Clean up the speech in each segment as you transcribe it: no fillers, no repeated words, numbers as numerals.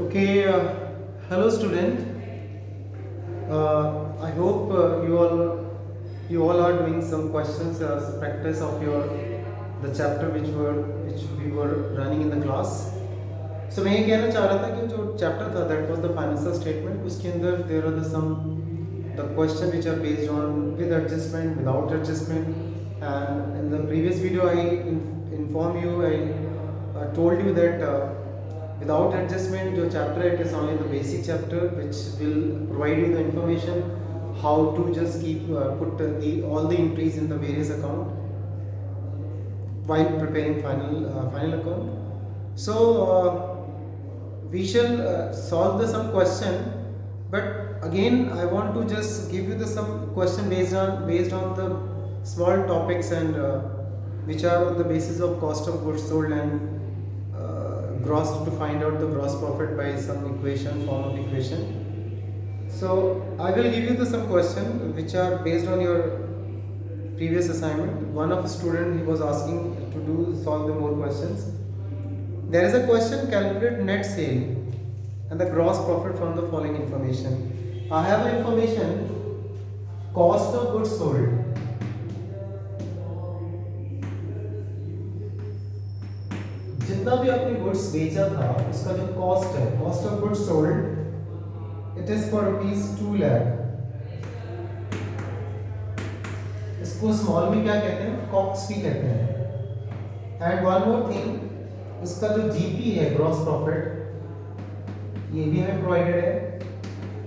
Okay, hello student. I hope you all are doing some questions as practice of your the chapter which we were running in the class. So मैं ये कहना चाह रहा था कि जो chapter था that was the financial statement उसके अंदर there are the question which are based on with adjustment without adjustment and in the previous video I inform you I told you that without adjustment जो chapter it is only the basic chapter which will provide you the information how to just keep put the all the entries in the various account while preparing final account. So we shall solve the some question, but again I want to just give you the some question based on the small topics and which are on the basis of cost of goods sold and gross to find out the gross profit by some form of equation. So I will give you the some question which are based on your previous assignment. One of the student he was asking to solve the more questions. There is a question: calculate net sale and the gross profit from the following information. I have an information cost of goods sold. जितना भी आपने goods बेचा था उसका जो cost है cost of goods sold it is for ₹2 lakh. इसको small में क्या कहते हैं कॉक्स भी कहते हैं. एंड वन मोर थिंग इसका जो जीपी है ग्रॉस प्रॉफिट ये भी हमें प्रोवाइडेड है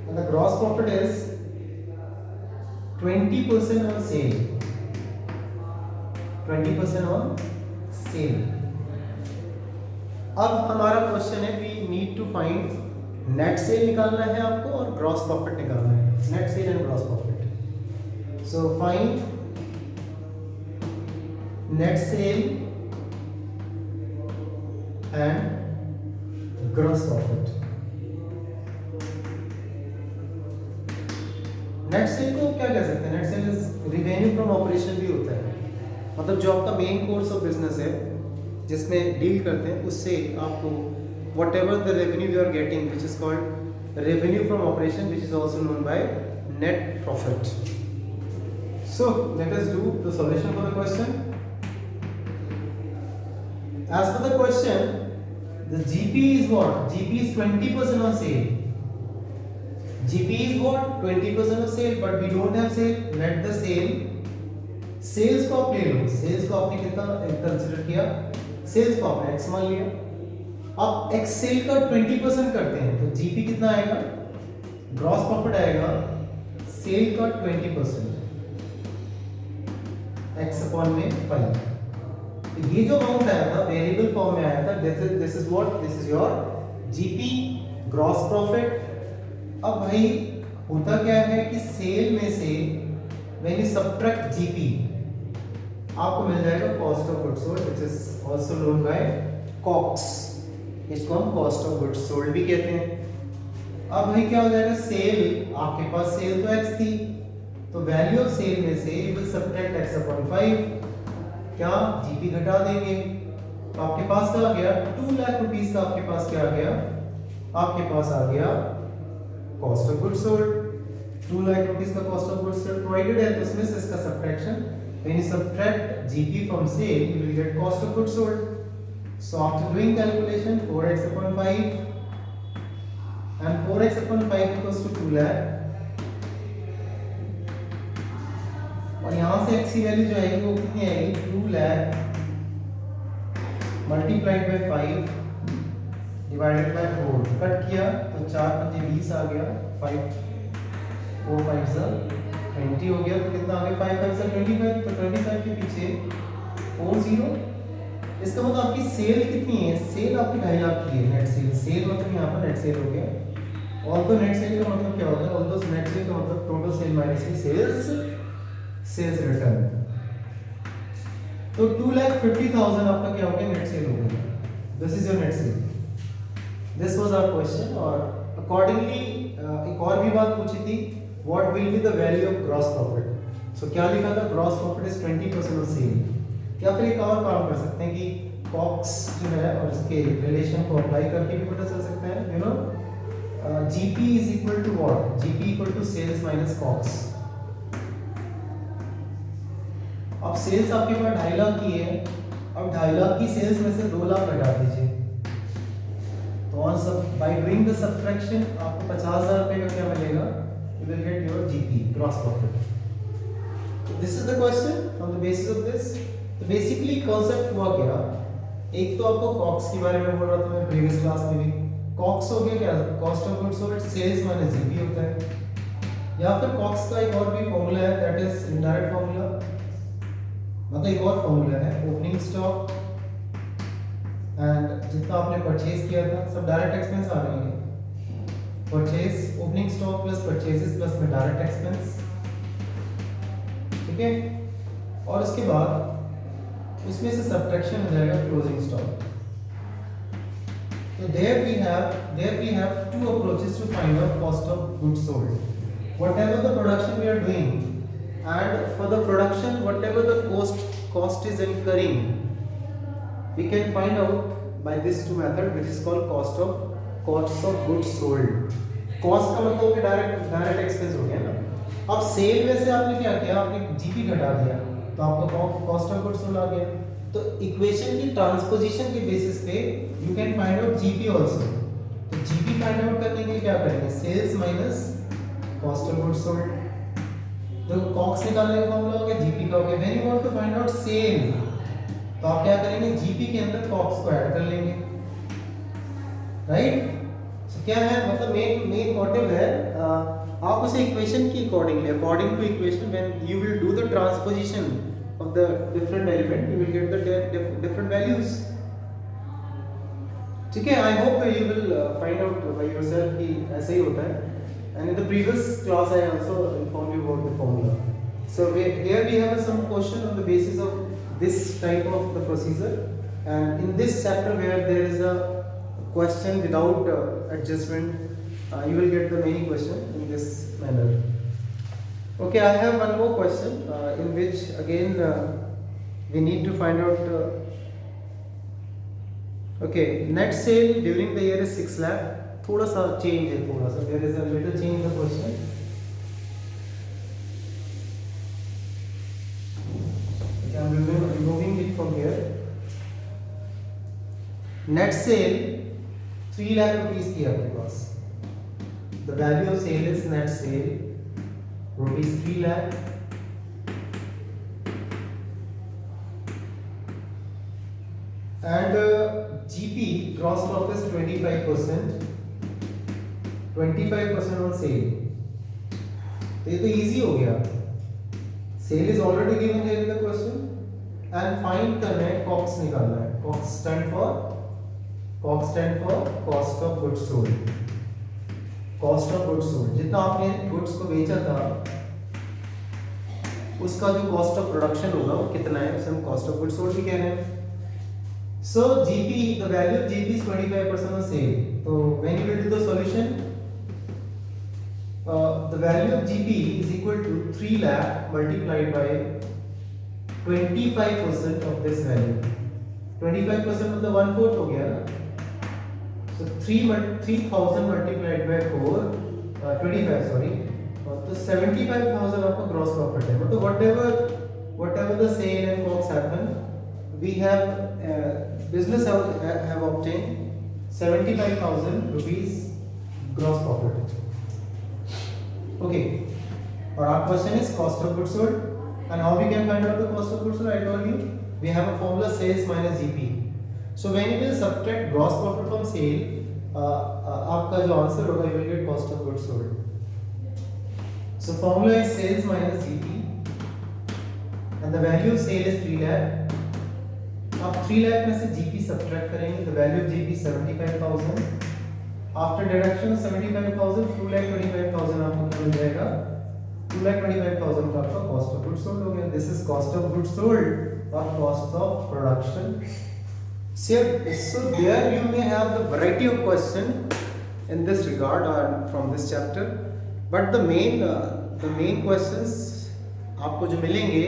and the gross profit is 20% on sale. 20% on sale. अब हमारा क्वेश्चन है we need to find net sale निकालना है आपको और ग्रॉस प्रॉफिट निकालना है. Net sale and gross profit. So find net sale and gross profit. Net sale को क्या कह सकते हैं? Net sale is revenue from operation भी होता है. मतलब जो आपका मेन कोर्स ऑफ बिजनेस है जिसमें डील करते हैं उससे आपको whatever the revenue you are getting which is called revenue from operation which is also known by net profit. So let us do the solution for the question. As per the question the GP is what? GP is 20% on sale. GP is what? 20% on sale. But we don't have sale. Let the sale. Sales को आप ले लो. Sales को आपने कितना consider किया? Sales को आपने x मान लिया. अब x सेल का 20% करते हैं तो जीपी कितना आएगा? ग्रॉस प्रॉफिट आएगा सेल का 20% x अपॉन में 5. तो ये जो अमाउंट आया था वेरिएबल फॉर्म में आया था. This is what? This is your GP gross profit. अब भाई होता क्या है कि सेल में से व्हेन यू सबट्रैक्ट जीपी आपको मिल जाएगा cost of goods sold which is also known by COGS. इसको हम कॉस्ट ऑफ गुड्स सोल्ड भी कहते हैं. अब भाई क्या हो जाएगा? सेल आपके पास सेल तो x थी तो वैल्यू ऑफ सेल में से you will subtract x upon 5. क्या जीपी घटा देंगे तो आपके पास क्या आ गया? 2 लाख रुपीस का आपके पास क्या आ गया? आपके पास आ गया cost of goods sold. 2 lakh rupees का cost of goods sold provided है तो इसमें से इसका subtraction. When you subtract GP from sale, you will get cost of goods sold. So after doing calculation, 4x upon 5 and 4x upon 5 equals to 2 lakh. और यहाँ से x की value जो आएगी वो कितनी आएगी? 2 lakh multiplied by 5 divided by 4. Cut किया तो 4 पंजे 20 आ गया. 5 4 5 से 20 हो गया तो कितना आ गया? 5 5 से 25. तो 25 के पीछे 40. इसका मतलब आपकी सेल कितनी है? सेल आपकी 2.5 लाख की है. Net cell. सेल मतलब यहाँ पर नेट सेल हो गया. और तो नेट सेल का मतलब क्या होता है? ऑल दो नेट सेल का मतलब टोटल सेल माइनस की सेल्स रिटर्न. तो 2,50,000 आपका क्या हो गया? नेट सेल हो गया. This is your net sale. This was our question. और अकॉर्डिंगली एक और भी बात पूछी थी what will be the value of gross profit. So क्या लिखा था? gross profit is 20% of sale. या फिर एक और काम कर सकते हैं कि कॉक्स जो है और इसके रिलेशन को अप्लाई करके भी पता चल सकता है, you know GP is equal to what, GP equal to sales minus COGS. अब सेल्स आपके पास 2.5 लाख की है, अब 2.5 लाख की सेल्स में से 2 लाख घटा दीजिए, तो ऑन सब बाय डूइंग द सब्ट्रैक्शन आपको 50,000 रुपए का क्या मिलेगा, you will get your GP, gross profit. This is the question on the basis of this. तो बेसिकली कॉन्सेप्ट हुआ क्या, एक तो आपको कॉक्स के बारे में बोल रहा था मैं प्रीवियस क्लास में भी, कॉक्स हो गया क्या, cost of goods sold sales minus GP होता है, या फिर कॉक्स का एक और भी फॉर्मूला है, दैट इज इनडायरेक्ट फॉर्मूला, मतलब एक और फॉर्मूला है, ओपनिंग स्टॉक एंड जितना आपने परचेज किया था सब डायरेक्ट एक्सपेंस आ रही है, purchase opening stock plus purchases plus में डायरेक्ट एक्सपेंस, ठीक है। और उसके बाद उसमें से सब्ट्रैक्शन हो जाएगा closing stock. So there we have two approaches to find out cost of goods sold. Whatever the production we are doing, and for the production whatever the cost is incurring, we can find out by this two method, which is called cost of goods sold. Cost का मतलब कि direct expense हो गया ना। अब cell में से आपने क्या किया, आपने जीपी घटा दिया तो आपका कॉस्ट ऑफ गुड्स सोल्ड आ गया। तो इक्वेशन की ट्रांसपोजिशन के बेसिस पे you can find out GP also. तो जीपी फाइंड आउट करने के लिए क्या करेंगे, sales minus cost of goods sold. तो कॉस्ट निकालने का फॉर्मूला हो गया जीपी का हो गया। When you want to find out sale तो आप क्या करेंगे, जीपी के अंदर कॉस्ट को ऐड कर लेंगे, राइट। तो क्या है मतलब मेन मोटिव है, आप उसे इक्वेशन की according to equation when you will do the transposition of the different element, you will get the different values, ठीक है। I hope you will find out by yourself कि ऐसे ही होता है, and in the previous class I also informed you about the formula. So here we have some question on the basis of this type of the procedure, and in this chapter where there is a question without adjustment, you will get the many question in this manner. Okay, I have one more question in which again we need to find out. Okay, net sale during the year is 6 lakh. थोड़ा सा change है, थोड़ा सा there is a little change in the question. Okay, I'm removing it from here. Net sale 3 lakh rupees की आपके पास. The value of sale is net sale rupees 3 lakh, and GP gross profit is 25%, 25% on sale. तो ये तो easy हो गया, sale is already given here in the question, and find करना है, COGS निकालना है। COGS stand for cost of goods sold। Cost of goods sold, जितना आपने गुड्स को बेचा था उसका जो कॉस्ट ऑफ प्रोडक्शन होगा वो कितना है, उसे हम कॉस्ट ऑफ गुड्स सोल्ड भी कह रहे हैं। So GP, the value of GP is 25% of sale. तो when you will do the solution, the value of GP is equal to 3 lakh multiplied by 25% of this value. 25% मतलब 1/4 हो गया ना। So 3,000 multiplied by 4, 25 sorry, तो 75,000 आपका gross profit है। मतलब whatever the sale and costs happen, we have business have obtained 75,000 rupees gross profit. Okay, और our question is cost of goods sold, and how we can find out the cost of goods sold? I told you we have a formula, sales minus GP. So when you will subtract gross profit from sale, आपका जो answer होगा you will get cost of goods sold. So formula is sales minus GP, and the value of sale is 3 lakh. आप 3 lakh में से GP subtract करेंगे, the value of GP 75,000. After deduction of 75,000, 2,25,000 आपको क्या मिल जाएगा? 2,25,000 का आपका cost of goods sold हो गया. This is cost of goods sold or cost of production. So there you may have the variety of question in this regard or from this chapter, but the main questions आपको जो मिलेंगे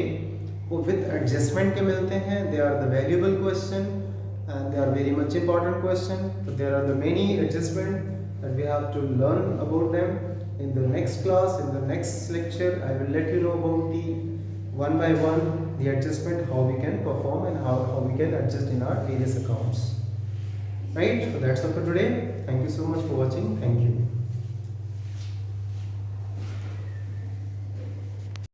वो with adjustment के मिलते हैं. They are the valuable question and they are very much important question. So there are the many adjustment that we have to learn about them. In the next class, in the next lecture, I will let you know about the one by one the adjustment, how we can perform and how we can adjust in our various accounts. Right? So that's all for today. Thank you so much for watching. Thank you.